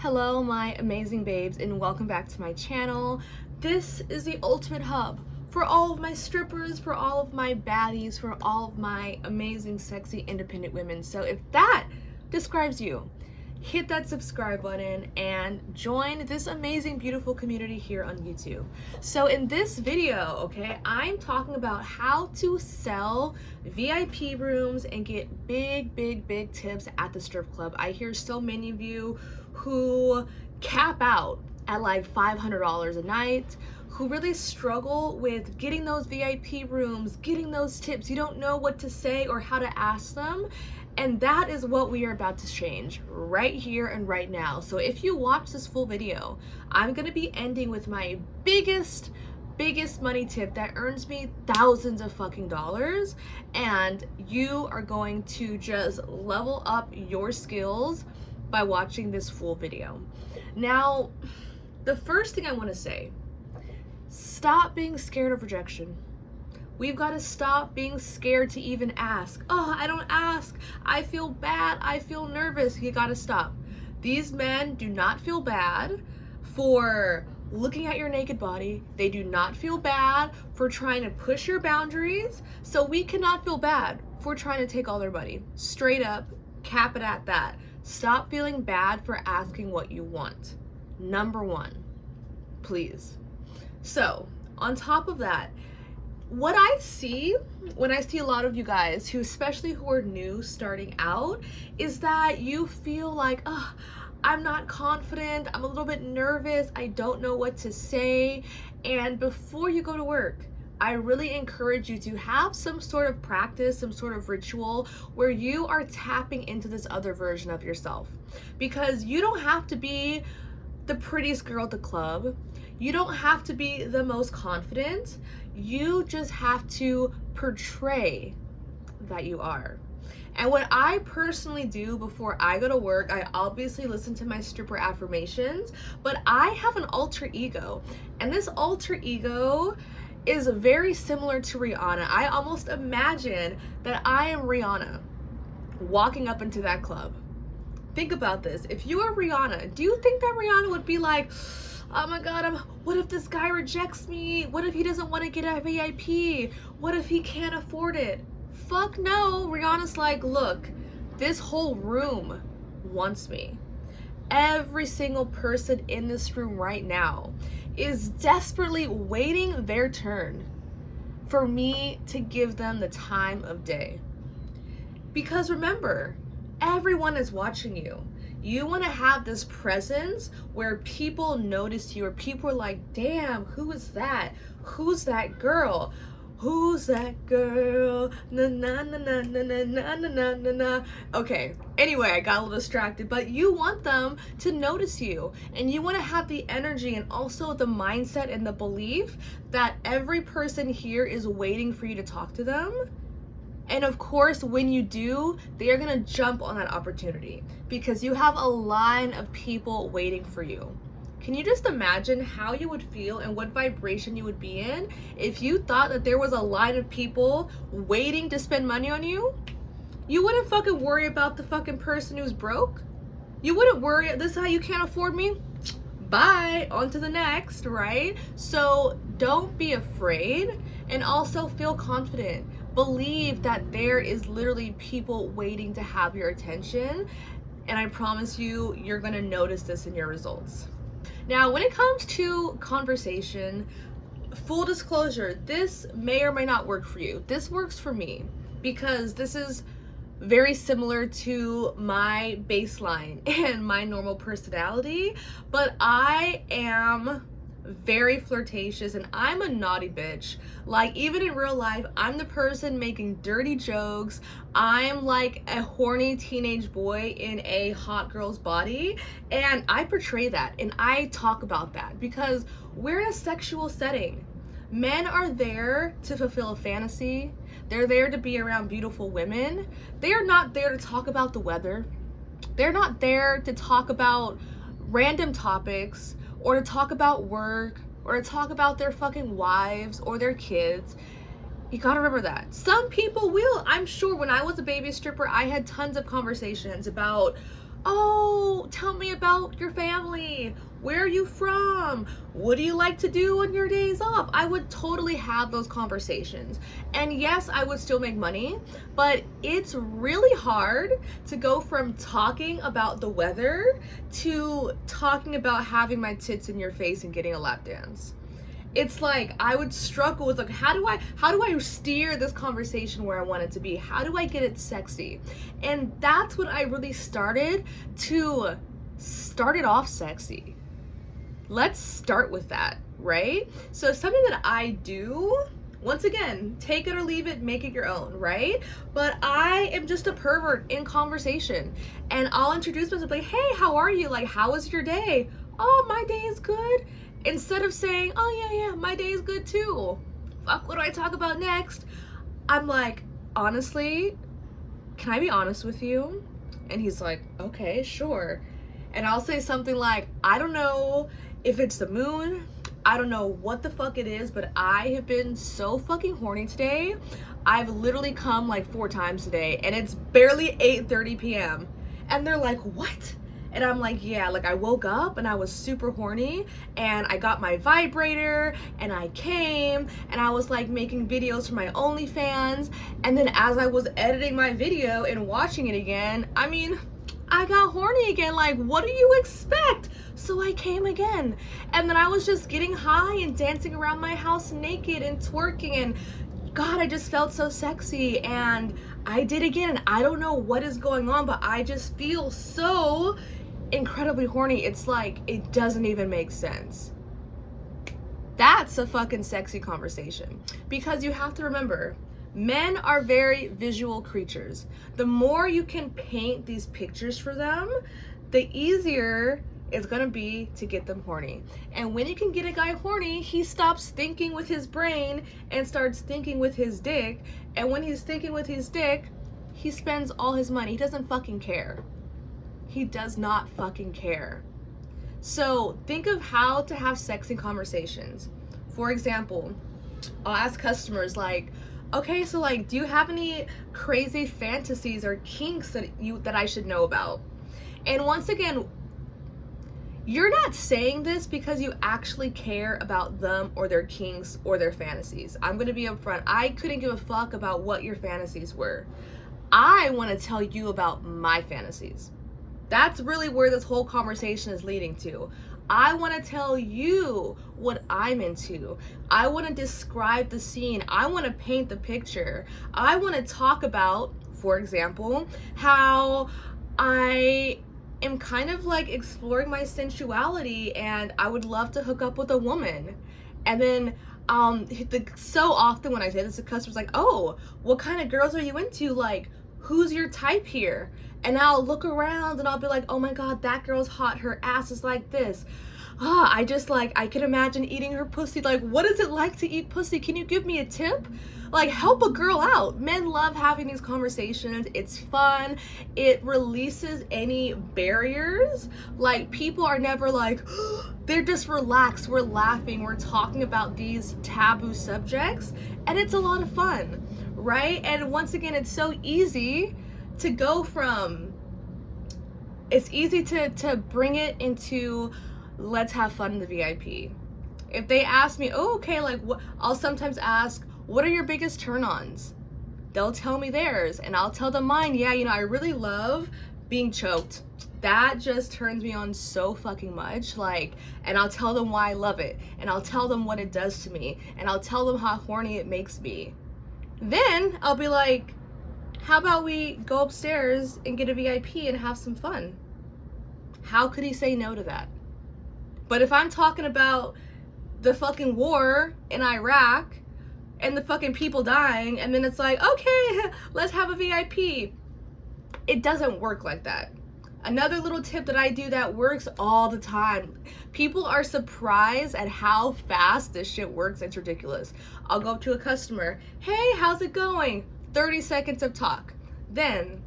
Hello my amazing babes and welcome back to my channel. This is the ultimate hub for all of my strippers, for all of my baddies, for all of my amazing sexy independent women. So if that describes you, hit that subscribe button and join this amazing beautiful community here on YouTube. So in this video, okay, I'm talking about how to sell VIP rooms and get big tips at the strip club. I hear so many of you who cap out at like $500 a night, who really struggle with getting those VIP rooms, getting those tips. You don't know what to say or how to ask them. And that is what we are about to change right here and right now. So if you watch this full video, I'm gonna be ending with my biggest money tip that earns me thousands of fucking dollars, and you are going to just level up your skills by watching this full video. Now, the first thing I want to say, stop being scared of rejection. We've got to stop being scared to even ask. Oh, I don't ask. I feel bad. I feel nervous. You got to stop. These men do not feel bad for looking at your naked body. They do not feel bad for trying to push your boundaries. So we cannot feel bad for trying to take all their money. Straight up, cap it at that. Stop feeling bad for asking what you want. Number one, please. So on top of that, what I see when I see a lot of you guys who, especially who are new starting out, is that you feel like, oh, I'm not confident, I'm a little bit nervous, I don't know what to say. And before you go to work, I really encourage you to have some sort of practice, some sort of ritual where you are tapping into this other version of yourself. Because you don't have to be the prettiest girl at the club. You don't have to be the most confident. You just have to portray that you are. And what I personally do before I go to work, I obviously listen to my stripper affirmations, but I have an alter ego. And this alter ego is very similar to Rihanna. I almost imagine that I am Rihanna walking up into that club. Think about this. If you are Rihanna, do you think that Rihanna would be like, oh my God, what if this guy rejects me? What if he doesn't want to get a VIP? What if he can't afford it? Fuck no. Rihanna's like, look, this whole room wants me. Every single person in this room right now is desperately waiting their turn for me to give them the time of day. Because remember, everyone is watching you. You want to have this presence where people notice you, or people are like, damn, who is that? Who's that girl? Who's that girl? Na na na na na na na na na na. Okay, anyway, I got a little distracted, but you want them to notice you, and you want to have the energy and also the mindset and the belief that every person here is waiting for you to talk to them. And of course, when you do, they are gonna jump on that opportunity because you have a line of people waiting for you. Can you just imagine how you would feel and what vibration you would be in if you thought that there was a line of people waiting to spend money on you? You wouldn't fucking worry about the fucking person who's broke. You wouldn't worry, this is how you can't afford me? Bye, on to the next, right? So don't be afraid, and also feel confident. Believe that there is literally people waiting to have your attention, and I promise you, you're gonna notice this in your results. Now, when it comes to conversation, full disclosure, this may or may not work for you. This works for me because this is very similar to my baseline and my normal personality, but I am very flirtatious and I'm a naughty bitch. Like, even in real life, I'm the person making dirty jokes. I'm like a horny teenage boy in a hot girl's body, and I portray that and I talk about that because we're in a sexual setting. Men are there to fulfill a fantasy. They're there to be around beautiful women. They are not there to talk about the weather. They're not there to talk about random topics or to talk about work or to talk about their fucking wives or their kids. You gotta remember that. Some people will. I'm sure when I was a baby stripper, I had tons of conversations about Oh, tell me about your family. Where are you from? What do you like to do on your days off? I would totally have those conversations. And yes, I would still make money, but it's really hard to go from talking about the weather to talking about having my tits in your face and getting a lap dance. It's like I would struggle with, like, how do I steer this conversation where I want it to be? How do I get it sexy? And that's when I really started to start it off sexy. Let's start with that, right? So something that I do, once again, take it or leave it, make it your own, right? But I am just a pervert in conversation, and I'll introduce myself like, hey, how are you? Like, how was your day? Oh, my day is good. Instead of saying, oh yeah, my day is good too. Fuck, what do I talk about next? I'm like, honestly, can I be honest with you? And he's like, okay, sure. And I'll say something like, I don't know if it's the moon, I don't know what the fuck it is, but I have been so fucking horny today. I've literally come like 4 times today, and it's barely 8:30 p.m. And they're like, what? And I'm like, yeah, like I woke up and I was super horny, and I got my vibrator and I came, and I was like making videos for my OnlyFans. And then as I was editing my video and watching it again, I mean, I got horny again. Like, what do you expect? So I came again. And then I was just getting high and dancing around my house naked and twerking, and God, I just felt so sexy. And I did again, and I don't know what is going on, but I just feel so incredibly horny. It's like, it doesn't even make sense. That's a fucking sexy conversation. Because you have to remember, men are very visual creatures. The more you can paint these pictures for them, the easier it's gonna be to get them horny. And when you can get a guy horny, he stops thinking with his brain and starts thinking with his dick. And when he's thinking with his dick, he spends all his money. He doesn't fucking care. He does not fucking care. So think of how to have sexy conversations. For example, I'll ask customers like, okay, so like, do you have any crazy fantasies or kinks that I should know about? And once again, you're not saying this because you actually care about them or their kinks or their fantasies. I'm gonna be upfront. I couldn't give a fuck about what your fantasies were. I want to tell you about my fantasies. That's really where this whole conversation is leading to. I want to tell you what I'm into. I want to describe the scene. I want to paint the picture. I want to talk about, for example, how I am kind of like exploring my sensuality, and I would love to hook up with a woman. And then so often when I say this, the customer's like, oh, what kind of girls are you into? Like, who's your type here? And I'll look around and I'll be like, oh my God, that girl's hot. Her ass is like this. I just like, I can imagine eating her pussy. Like, what is it like to eat pussy? Can you give me a tip? Like, help a girl out. Men love having these conversations. It's fun. It releases any barriers. Like, people are never like, they're just relaxed. We're laughing. We're talking about these taboo subjects. And it's a lot of fun, right? And once again, it's so easy to go from, it's easy to bring it into, let's have fun in the VIP. If they ask me, oh, okay, like what, I'll sometimes ask, what are your biggest turn-ons? They'll tell me theirs, and I'll tell them mine. Yeah, you know, I really love being choked. That just turns me on so fucking much. Like, and I'll tell them why I love it, and I'll tell them what it does to me, and I'll tell them how horny it makes me. Then I'll be like, how about we go upstairs and get a VIP and have some fun? How could he say no to that? But if I'm talking about the fucking war in Iraq and the fucking people dying, and then it's like, okay, let's have a VIP. It doesn't work like that. Another little tip that I do that works all the time. People are surprised at how fast this shit works. It's ridiculous. I'll go up to a customer. Hey, how's it going? 30 seconds of talk. Then,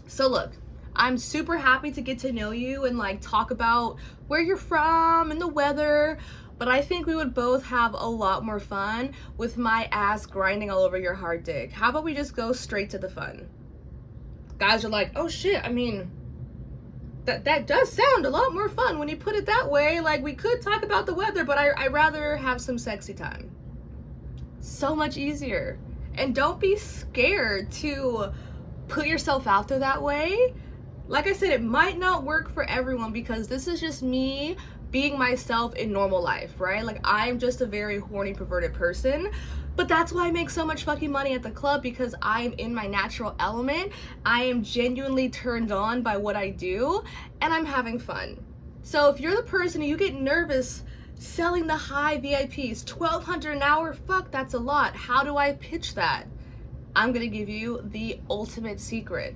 so look, I'm super happy to get to know you and like talk about where you're from and the weather, but I think we would both have a lot more fun with my ass grinding all over your hard dick. How about we just go straight to the fun? Guys are like, oh shit, I mean, That does sound a lot more fun when you put it that way. Like, we could talk about the weather, but I'd rather have some sexy time. So much easier. And don't be scared to put yourself out there that way. Like I said, it might not work for everyone because this is just me being myself in normal life, right? Like, I'm just a very horny, perverted person. But that's why I make so much fucking money at the club, because I'm in my natural element. I am genuinely turned on by what I do, and I'm having fun. So if you're the person who you get nervous selling the high VIPs, $1,200 an hour, fuck, that's a lot. How do I pitch that? I'm gonna give you the ultimate secret.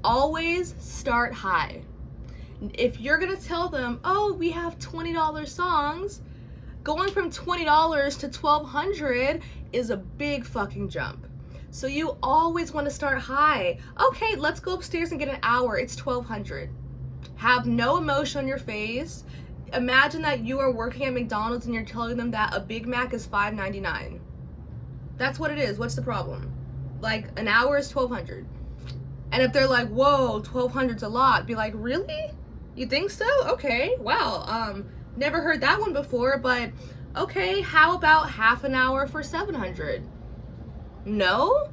Always start high. If you're gonna tell them, oh, we have $20 songs, going from $20 to $1,200 is a big fucking jump. So you always want to start high. Okay, let's go upstairs and get an hour. It's $1,200. Have no emotion on your face. Imagine that you are working at McDonald's and you're telling them that a Big Mac is $5.99. That's what it is. What's the problem? Like, an hour is $1,200. And if they're like, whoa, $1,200's a lot, be like, really? You think so? Okay, wow. Never heard that one before, but okay, how about half an hour for $700? No?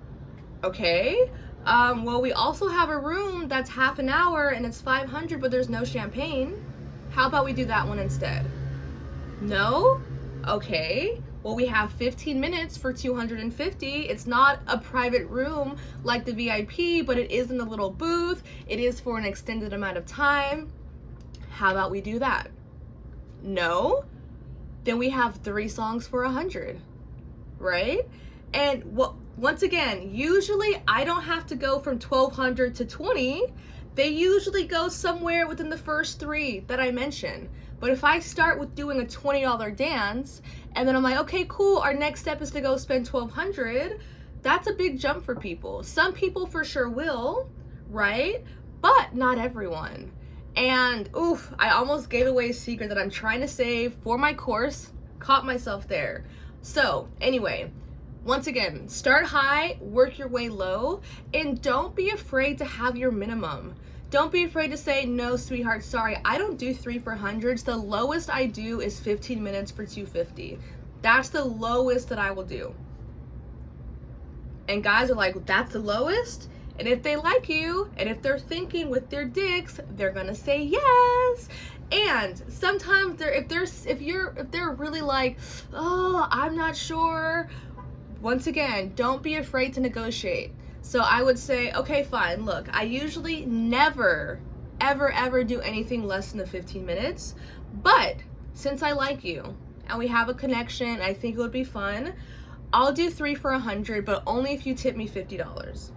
Okay. Well, we also have a room that's half an hour and it's $500, but there's no champagne. How about we do that one instead? No? Okay. Well, we have 15 minutes for $250. It's not a private room like the VIP, but it is in a little booth. It is for an extended amount of time. How about we do that? No? Then we have 3 songs for $100, right? And once again, usually I don't have to go from $1,200 to $20. They usually go somewhere within the first 3 that I mentioned. But if I start with doing a $20 dance, and then I'm like, okay, cool, our next step is to go spend $1,200, that's a big jump for people. Some people for sure will, right? But not everyone. And oof, I almost gave away a secret that I'm trying to save for my course. Caught myself there. So anyway, once again, start high, work your way low, and don't be afraid to have your minimum. Don't be afraid to say, no, sweetheart, sorry, I don't do 3 for hundreds. The lowest I do is 15 minutes for $250. That's the lowest that I will do. And guys are like, that's the lowest? And if they like you, and if they're thinking with their dicks, they're gonna say yes. And sometimes if they're really like, oh, I'm not sure. Once again, don't be afraid to negotiate. So I would say, okay, fine. Look, I usually never, ever do anything less than the 15 minutes. But since I like you and we have a connection, I think it would be fun. I'll do 3 for $100, but only if you tip me $50.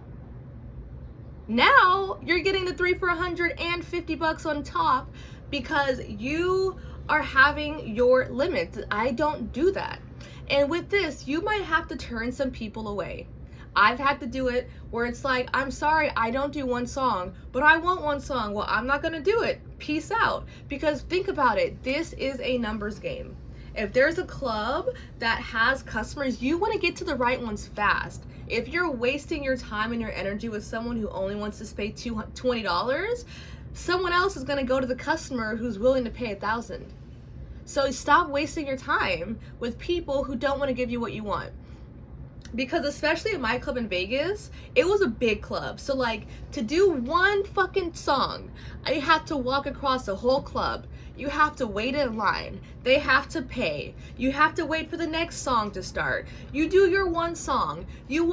Now you're getting the 3 for $100 and $50 on top because you are having your limits. I don't do that. And with this, you might have to turn some people away. I've had to do it where it's like, I'm sorry, I don't do 1 song, but I want 1 song. Well, I'm not gonna do it. Peace out. Because think about it, this is a numbers game. If there's a club that has customers, you want to get to the right ones fast. If you're wasting your time and your energy with someone who only wants to pay $20, someone else is going to go to the customer who's willing to pay $1,000. So stop wasting your time with people who don't want to give you what you want. Because especially at my club in Vegas, it was a big club. So like, to do 1 fucking song, I had to walk across the whole club. You have to wait in line. They have to pay. You have to wait for the next song to start. You do your 1 song. You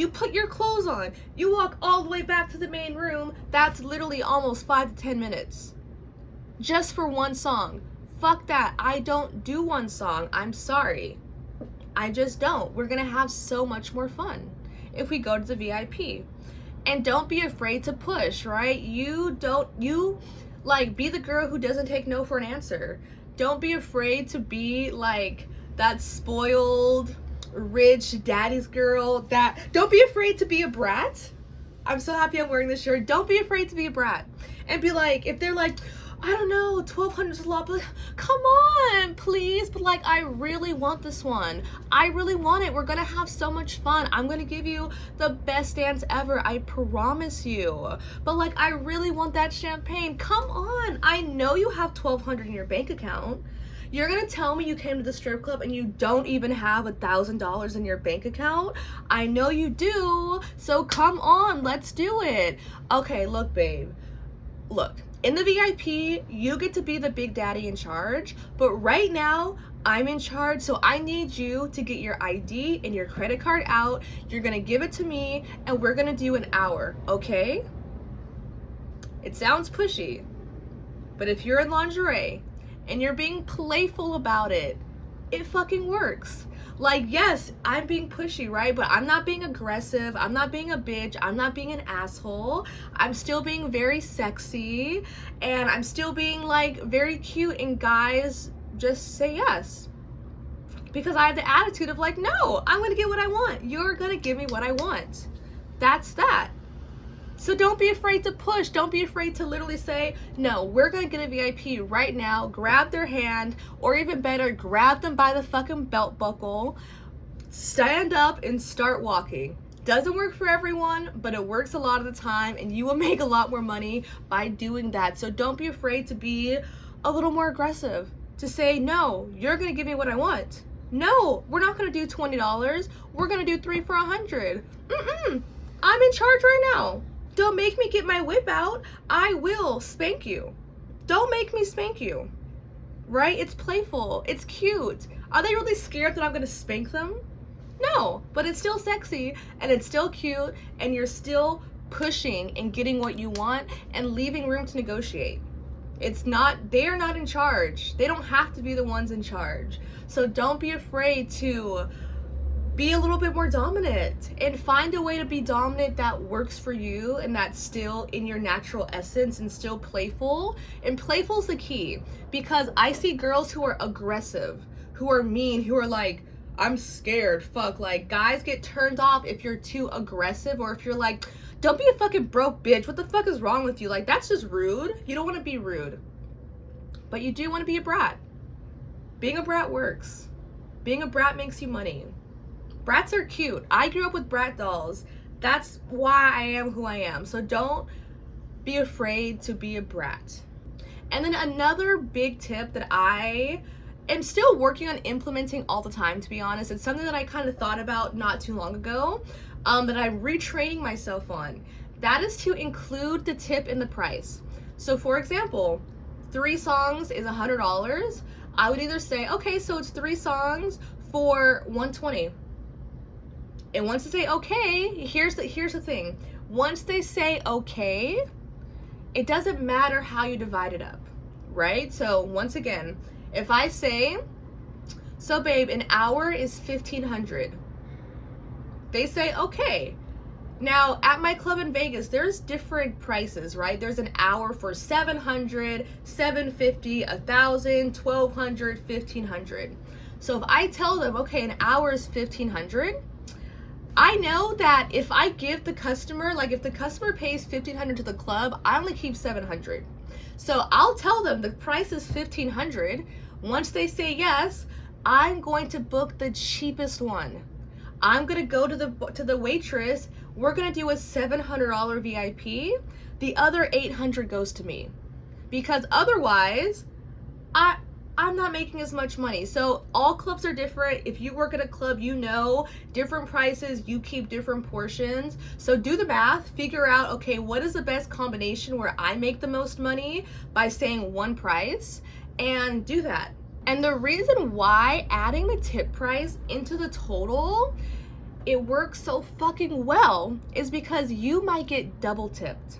put your clothes on. You walk all the way back to the main room. That's literally almost 5 to 10 minutes. Just for 1 song. Fuck that. I don't do 1 song. I'm sorry. I just don't. We're gonna have so much more fun if we go to the VIP. And don't be afraid to push, right? You like, be the girl who doesn't take no for an answer. Don't be afraid to be like that spoiled, rich daddy's girl. Don't be afraid to be a brat. I'm so happy I'm wearing this shirt. Don't be afraid to be a brat. And be like, if they're like, I don't know, 1,200 is a lot, but come on, please. But like, I really want this one. I really want it. We're gonna have so much fun. I'm gonna give you the best dance ever. I promise you. But like, I really want that champagne. Come on. I know you have 1,200 in your bank account. You're gonna tell me you came to the strip club and you don't even have $1,000 in your bank account? I know you do. So come on, let's do it. Okay, look, babe. Look, in the VIP, you get to be the big daddy in charge, but right now, I'm in charge, so I need you to get your ID and your credit card out. You're gonna give it to me, and we're gonna do an hour, okay? It sounds pushy, but if you're in lingerie and you're being playful about it, it fucking works. Like, yes, I'm being pushy, right? But I'm not being aggressive. I'm not being a bitch. I'm not being an asshole. I'm still being very sexy, and I'm still being like very cute, and guys just say yes. Because I have the attitude of like, no, I'm gonna get what I want. You're gonna give me what I want. That's that. So don't be afraid to push. Don't be afraid to literally say, no, we're gonna get a VIP right now, grab their hand, or even better, grab them by the fucking belt buckle, stand up and start walking. Doesn't work for everyone, but it works a lot of the time, and you will make a lot more money by doing that. So don't be afraid to be a little more aggressive, to say, no, you're gonna give me what I want. No, we're not gonna do $20. We're gonna do 3 for $100. I'm in charge right now. Don't make me get my whip out. I will spank you. Don't make me spank you. Right? It's playful. It's cute. Are they really scared that I'm gonna spank them? No, but it's still sexy, and it's still cute, and you're still pushing and getting what you want and leaving room to negotiate. It's not, they are not in charge. They don't have to be the ones in charge. So don't be afraid to be a little bit more dominant and find a way to be dominant that works for you and that's still in your natural essence and still playful. And playful's the key, because I see girls who are aggressive, who are mean, who are like, I'm scared, fuck. Like, guys get turned off if you're too aggressive, or if you're like, don't be a fucking broke bitch. What the fuck is wrong with you? Like, that's just rude. You don't want to be rude. But you do want to be a brat. Being a brat works. Being a brat makes you money. Brats are cute. I grew up with brat dolls. That's why I am who I am. So don't be afraid to be a brat. And then another big tip that I am still working on implementing all the time, to be honest. It's something that I kind of thought about not too long ago, that I'm retraining myself on. That is to include the tip in the price. So for example, 3 songs is $100. I would either say, okay, so it's 3 songs for $120. And once they say okay, here's the thing. Once they say okay, it doesn't matter how you divide it up, right? So once again, if I say, so babe, an hour is $1,500. They say okay. Now at my club in Vegas, there's different prices, right? There's an hour for $700, $750, $1,000, $1,200, $1,500. So if I tell them, okay, an hour is $1,500, I know that if I give the customer, like if the customer pays $1,500 to the club, I only keep $700. So I'll tell them the price is $1,500. Once they say yes, I'm going to book the cheapest one. I'm gonna go to the waitress. We're gonna do a $700 VIP. The other $800 goes to me, because otherwise, I'm not making as much money. So all clubs are different. If you work at a club, you know different prices, you keep different portions. So do the math, figure out, okay, what is the best combination where I make the most money by saying one price, and do that. And the reason why adding the tip price into the total, it works so fucking well, is because you might get double tipped.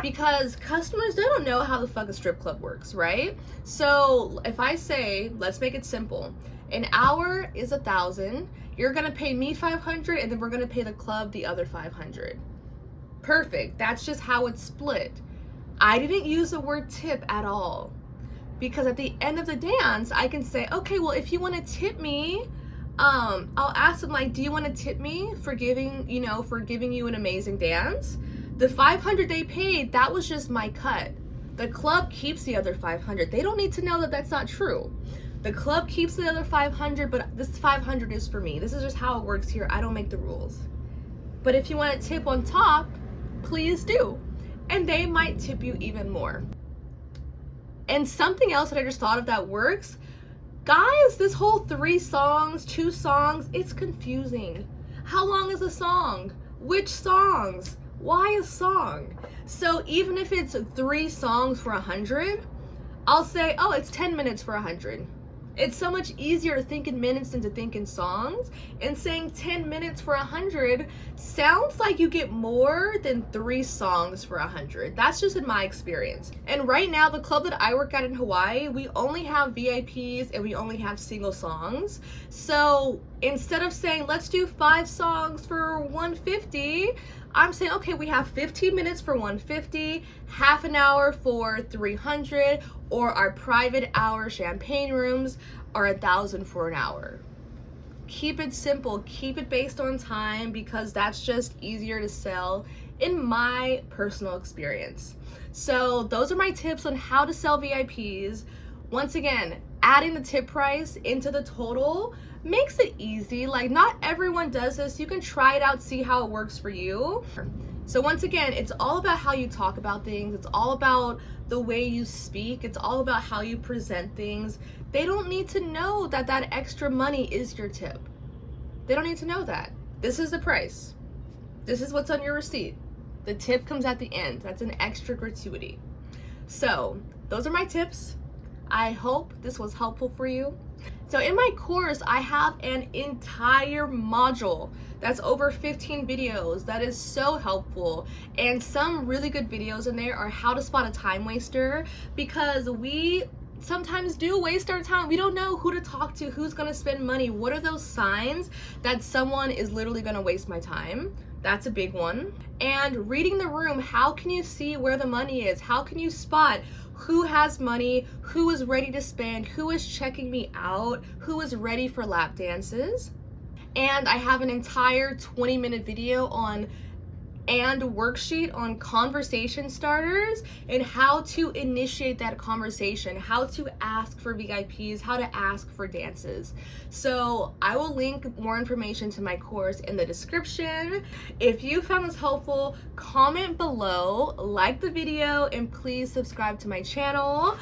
Because customers, they don't know how the fuck a strip club works, right? So if I say, let's make it simple, an hour is $1,000, you're gonna pay me $500, and then we're gonna pay the club the other $500. Perfect, that's just how it's split. I didn't use the word tip at all, because at the end of the dance, I can say, okay, well, if you wanna tip me, I'll ask them, like, do you wanna tip me for giving you an amazing dance? The $500 they paid, that was just my cut. The club keeps the other 500. They don't need to know that that's not true. The club keeps the other 500, but this 500 is for me. This is just how it works here. I don't make the rules. But if you want a tip on top, please do. And they might tip you even more. And something else that I just thought of that works, guys, this whole 3 songs, 2 songs, it's confusing. How long is a song? Which songs? Why a song? So even if it's 3 songs for 100, I'll say, oh, it's 10 minutes for 100. It's so much easier to think in minutes than to think in songs. And saying 10 minutes for 100 sounds like you get more than 3 songs for 100. That's just in my experience. And right now, the club that I work at in Hawaii, we only have VIPs and we only have single songs. So instead of saying, let's do 5 songs for 150, I'm saying, okay, we have 15 minutes for 150, half an hour for 300, or our private hour champagne rooms are 1,000 for an hour. Keep it simple, keep it based on time, because that's just easier to sell in my personal experience. So those are my tips on how to sell VIPs. Once again, adding the tip price into the total makes it easy. Like, not everyone does this. You can try it out, see how it works for you. So once again, it's all about how you talk about things. It's all about the way you speak. It's all about how you present things. They don't need to know that that extra money is your tip. They don't need to know that. This is the price. This is what's on your receipt. The tip comes at the end. That's an extra gratuity. So those are my tips. I hope this was helpful for you. So in my course, I have an entire module that's over 15 videos that is so helpful. And some really good videos in there are how to spot a time waster, because we sometimes do waste our time. We don't know who to talk to, who's gonna spend money. What are those signs that someone is literally gonna waste my time? That's a big one. And reading the room, how can you see where the money is? How can you spot who has money, who is ready to spend, who is checking me out, who is ready for lap dances? And I have an entire 20-minute video and worksheet on conversation starters and how to initiate that conversation, how to ask for VIPs, how to ask for dances. So I will link more information to my course in the description. If you found this helpful, comment below, like the video, and please subscribe to my channel.